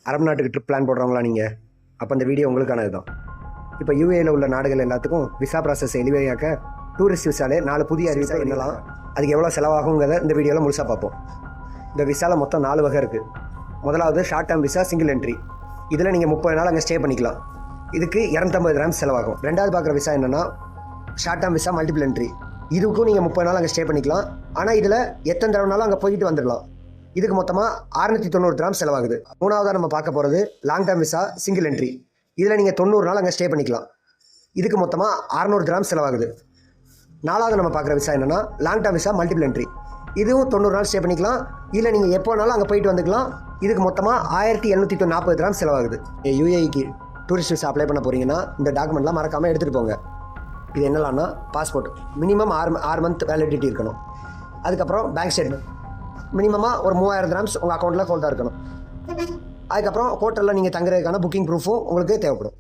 அரபு நாட்டுக்கு trip plan போடுறவங்களா நீங்கள்? அப்போ இந்த வீடியோ உங்களுக்கானது தான். இப்போ யூஏயில் உள்ள நாடுகள் எல்லாத்துக்கும் விசா ப்ராசஸ் எளிமையாக்க டூரிஸ்ட் விசாலே 4 புதிய அறிவிப்பு என்னலாம், அதுக்கு எவ்வளோ செலவாகுங்கிறத இந்த வீடியோவில் முழுசாக பார்ப்போம். இந்த விசாவில் மொத்தம் 4 வகை இருக்குது. முதலாவது short term visa single entry. இதில் நீங்கள் 30 நாள் அங்கே ஸ்டே பண்ணிக்கலாம். இதுக்கு 250 dirhams செலவாகும். ரெண்டாவது பார்க்குற விசா என்னென்னா short term visa multiple entry. இதுக்கும் நீங்கள் 30 நாள் அங்கே ஸ்டே பண்ணிக்கலாம். ஆனால் இதில் எத்தனை தடவைனாலும் அங்கே போயிட்டு வந்துடலாம். இதுக்கு மொத்தமாக 690 dirhams செலவாகுது. மூணாவதாக நம்ம பார்க்க போகிறது long term visa single entry. இதில் நீங்கள் 90 நாள் அங்கே ஸ்டே பண்ணிக்கலாம். இதுக்கு மொத்தமாக 600 dirhams செலவாகுது. நாலாவது நம்ம பார்க்குற விசா என்னென்னா long term visa multiple entry. இதுவும் 90 நாள் ஸ்டே பண்ணிக்கலாம். இல்லை நீங்கள் எப்போ வேணாலும் அங்கே போயிட்டு வந்துக்கலாம். இதுக்கு மொத்தமாக 1740 dirhams செலவாகுது. யூஏஇக்கு டூரிஸ்ட் விசா அப்ளை பண்ண போகிறீங்கன்னா இந்த டாக்குமெண்ட்லாம் மறக்காமல் எடுத்துகிட்டு போங்க. இது என்னலான்னா பாஸ்போர்ட் மினிமம் 6 மந்த் வேலிடிட்டி இருக்கணும். அதுக்கப்புறம் பேங்க் ஸ்டேட்மெண்ட் மினிமமாக ஒரு 3000 dirhams உங்கள் அக்கௌண்ட்டில் ஹோல்டாக இருக்கணும். அதுக்கப்புறம் ஹோட்டலில் நீங்கள் தங்குறதுக்கான புக்கிங் ப்ரூஃபும் உங்களுக்கு தேவைப்படும்.